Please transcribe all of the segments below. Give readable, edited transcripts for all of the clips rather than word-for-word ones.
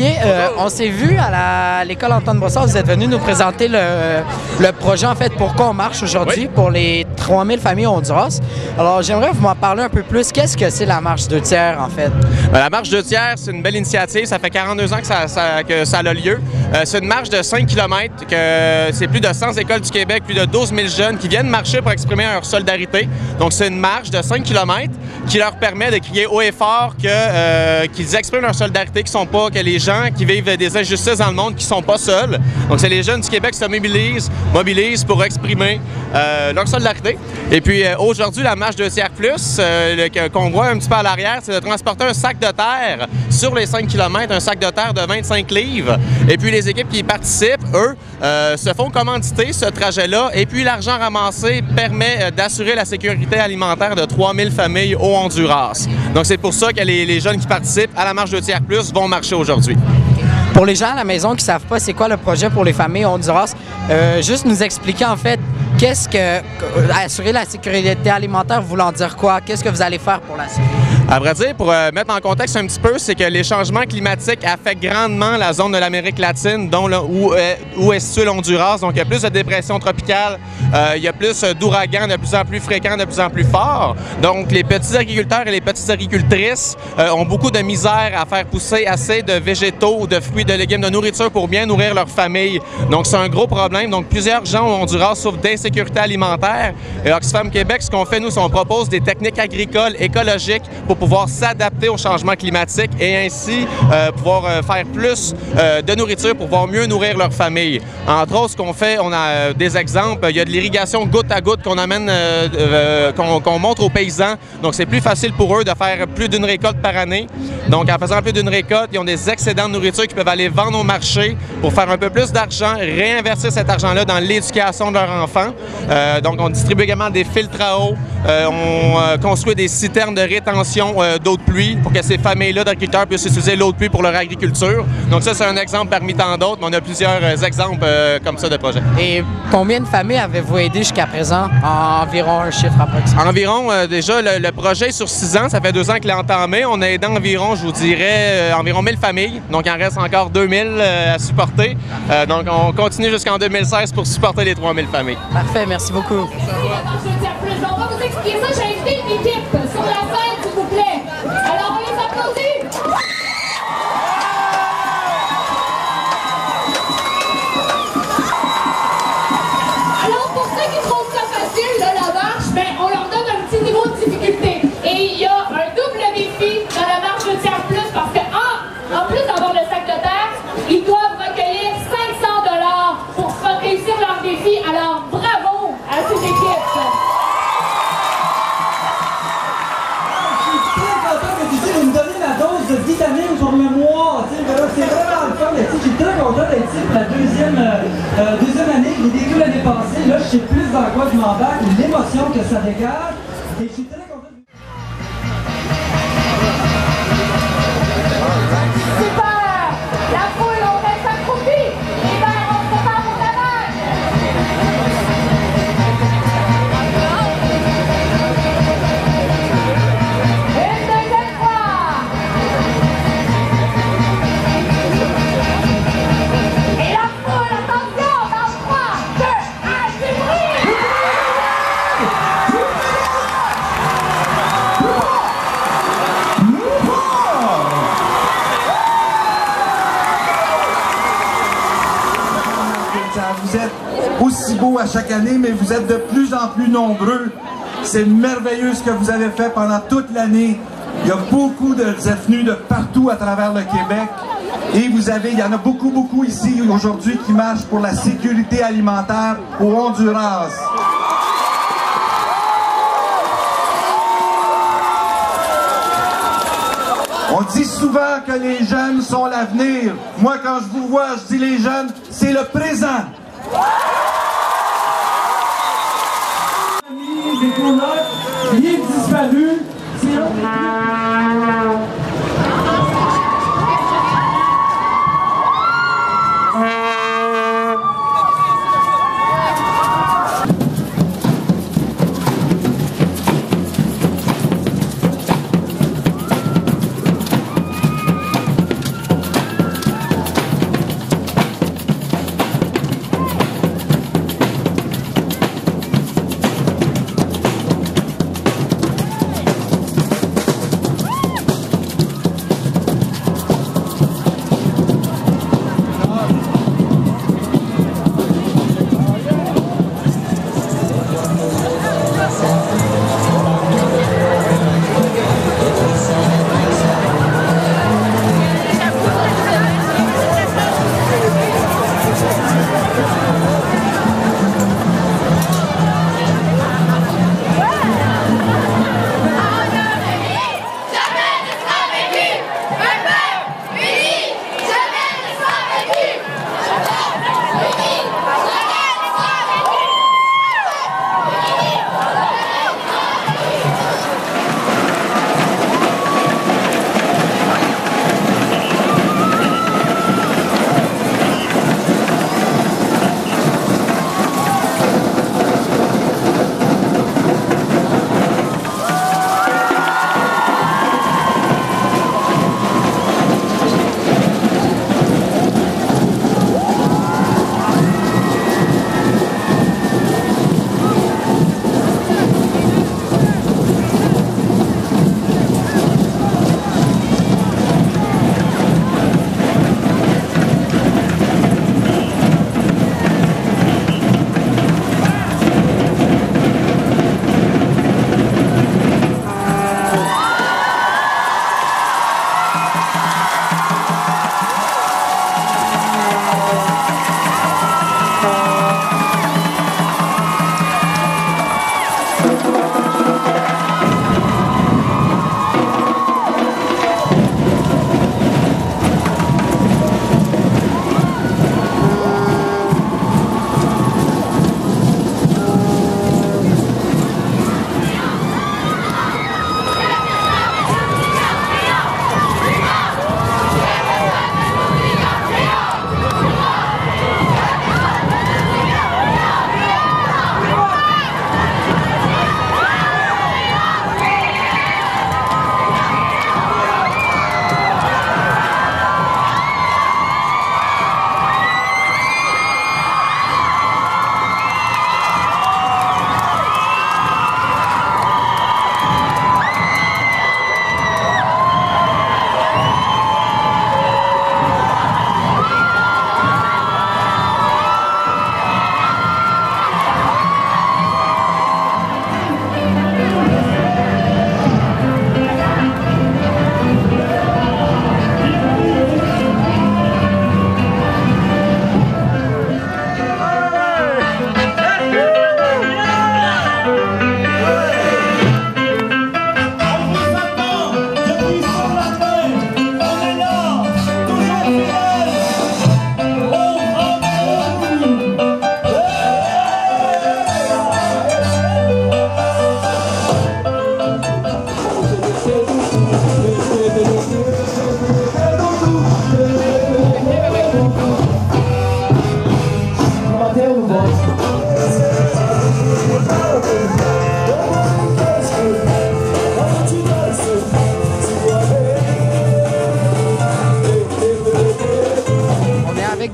Olivier, on s'est vu à l'école Antoine Brossard, vous êtes venu nous présenter le projet, en fait, pourquoi on marche aujourd'hui pour les 3000 familles Honduras. Alors, j'aimerais vous m'en parler un peu plus. Qu'est-ce que c'est la marche 2 tiers, en fait? La marche 2 tiers, c'est une belle initiative. Ça fait 42 ans que ça a lieu. C'est une marche de 5 km, que c'est plus de 100 écoles du Québec, plus de 12 000 jeunes qui viennent marcher pour exprimer leur solidarité. Donc, c'est une marche de 5 km qui leur permet de crier haut et fort qu'ils expriment leur solidarité, que les gens qui vivent des injustices dans le monde, qui ne sont pas seuls. Donc, c'est les jeunes du Québec qui se mobilisent pour exprimer leur solidarité. Et puis, aujourd'hui, la marche 2 tiers plus, qu'on voit un petit peu à l'arrière, c'est de transporter un sac de terre sur les 5 km, un sac de terre de 25 livres. Et puis, les équipes qui y participent, eux, se font commanditer ce trajet-là. Et puis, l'argent ramassé permet d'assurer la sécurité alimentaire de 3000 familles au Honduras. Donc, c'est pour ça que les jeunes qui participent à la marche 2 tiers plus vont marcher aujourd'hui. Pour les gens à la maison qui ne savent pas c'est quoi le projet pour les familles Honduras, juste nous expliquer en fait qu'est-ce que assurer la sécurité alimentaire voulant dire quoi? Qu'est-ce que vous allez faire pour l'assurer? À vrai dire, pour mettre en contexte un petit peu, c'est que les changements climatiques affectent grandement la zone de l'Amérique latine, dont où est situé l'Honduras. Donc, il y a plus de dépressions tropicales, il y a plus d'ouragans de plus en plus fréquents, de plus en plus forts. Donc, les petits agriculteurs et les petites agricultrices ont beaucoup de misère à faire pousser assez de végétaux, de fruits, de légumes, de nourriture pour bien nourrir leur famille. Donc, c'est un gros problème. Donc, plusieurs gens au Honduras souffrent d'insécurité alimentaire. Et Oxfam Québec, ce qu'on fait, nous, c'est qu'on propose des techniques agricoles écologiques pour pouvoir s'adapter au changement climatique et ainsi pouvoir faire plus de nourriture pour pouvoir mieux nourrir leur famille. Entre autres, ce qu'on fait, on a des exemples. Il y a de l'irrigation goutte à goutte qu'on amène, qu'on montre aux paysans. Donc, c'est plus facile pour eux de faire plus d'une récolte par année. Donc, en faisant plus d'une récolte, ils ont des excédents de nourriture qu'ils peuvent aller vendre au marché pour faire un peu plus d'argent, réinvestir cet argent-là dans l'éducation de leurs enfants. Donc, on distribue également des filtres à eau. On construit des citernes de rétention d'eau de pluie pour que ces familles-là d'agriculteurs puissent utiliser l'eau de pluie pour leur agriculture. Donc ça, c'est un exemple parmi tant d'autres, mais on a plusieurs exemples comme ça de projets. Et combien de familles avez-vous aidé jusqu'à présent? Environ un chiffre approximatif. Environ, déjà, le projet sur 6 ans, ça fait 2 ans qu'il est entamé. On a aidé environ, je vous dirais, environ 1000 familles. Donc, il en reste encore 2000 à supporter. Donc, on continue jusqu'en 2016 pour supporter les 3000 familles. Parfait, merci beaucoup. On va vous expliquer ça. J'ai invité une équipe sur la scène, s'il vous plaît. Alors, on les applaudit. Alors, pour ceux qui trouvent ça facile, là, la marche, ben, on leur donne un petit niveau de difficulté. Et il y a un double défi dans la marche 2 tiers plus parce que, en plus d'avoir le sac de terre, ils doivent recueillir 500 $ pour réussir leur défi. Alors, bravo à cette équipe. De vitamines pour le mois, c'est vraiment le fun. Je suis très content d'être ici pour la deuxième année. Je l'ai vécu l'année passée. Là, je sais plus dans quoi je m'embarque, l'émotion que ça dégage. Et je suis très content. Super! La foule, on reste accroupi! Les verres, on se prépare au travail! Une deuxième fois! Et la foule, attention! Dans 3, 2, 1, du bruit! Vous êtes aussi beaux à chaque année, mais vous êtes de plus en plus nombreux. C'est merveilleux ce que vous avez fait pendant toute l'année. Il y a beaucoup vous êtes venus de partout à travers le Québec. Et il y en a beaucoup ici aujourd'hui qui marchent pour la sécurité alimentaire au Honduras. On dit souvent que les jeunes sont l'avenir. Moi, quand je vous vois, je dis les jeunes, c'est le présent. Des conotes, il est disparu.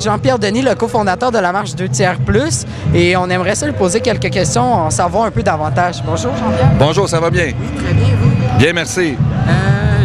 Jean-Pierre Denis, le cofondateur de la marche 2/3+, et on aimerait ça lui poser quelques questions, en savoir un peu davantage. Bonjour Jean-Pierre. Bonjour, ça va bien? Oui, très bien, vous? Bien, merci.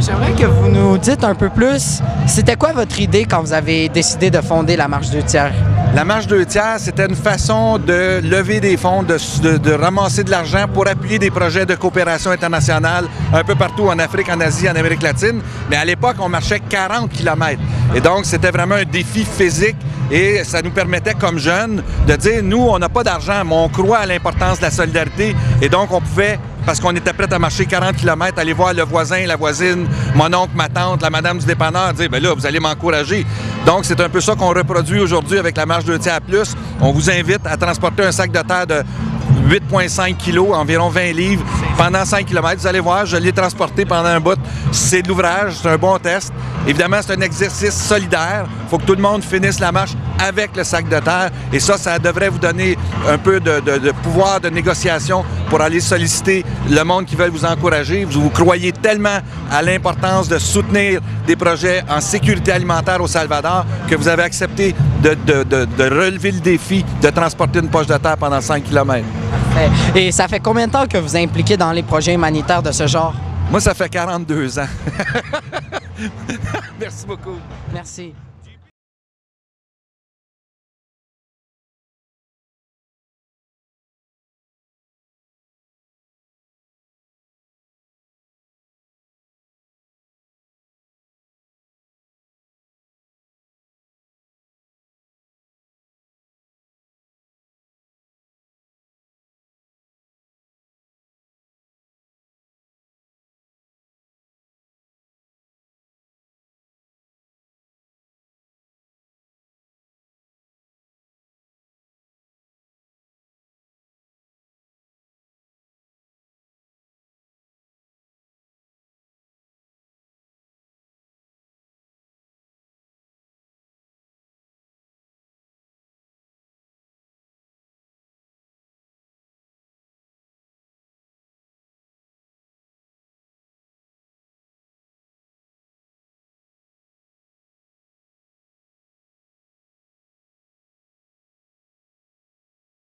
J'aimerais que vous nous dites un peu plus, c'était quoi votre idée quand vous avez décidé de fonder la marche 2/3? La marche 2/3, c'était une façon de lever des fonds, de ramasser de l'argent pour appuyer des projets de coopération internationale un peu partout en Afrique, en Asie, en Amérique latine. Mais à l'époque, on marchait 40 km. Et donc, c'était vraiment un défi physique et ça nous permettait, comme jeunes, de dire, nous, on n'a pas d'argent, mais on croit à l'importance de la solidarité. Et donc, on pouvait, parce qu'on était prêt à marcher 40 km, aller voir le voisin, la voisine, mon oncle, ma tante, la madame du dépanneur, dire, bien là, vous allez m'encourager. Donc, c'est un peu ça qu'on reproduit aujourd'hui avec la marche 2/3+. On vous invite à transporter un sac de terre de 8,5 kg, environ 20 livres, pendant 5 km. Vous allez voir, je l'ai transporté pendant un bout. C'est de l'ouvrage, c'est un bon test. Évidemment, c'est un exercice solidaire. Il faut que tout le monde finisse la marche avec le sac de terre. Et ça devrait vous donner un peu de pouvoir de négociation pour aller solliciter le monde qui veut vous encourager. Vous croyez tellement à l'importance de soutenir des projets en sécurité alimentaire au Salvador que vous avez accepté de relever le défi de transporter une poche de terre pendant 5 km. Et ça fait combien de temps que vous êtes impliqué dans les projets humanitaires de ce genre? Moi, ça fait 42 ans. Merci beaucoup. Merci.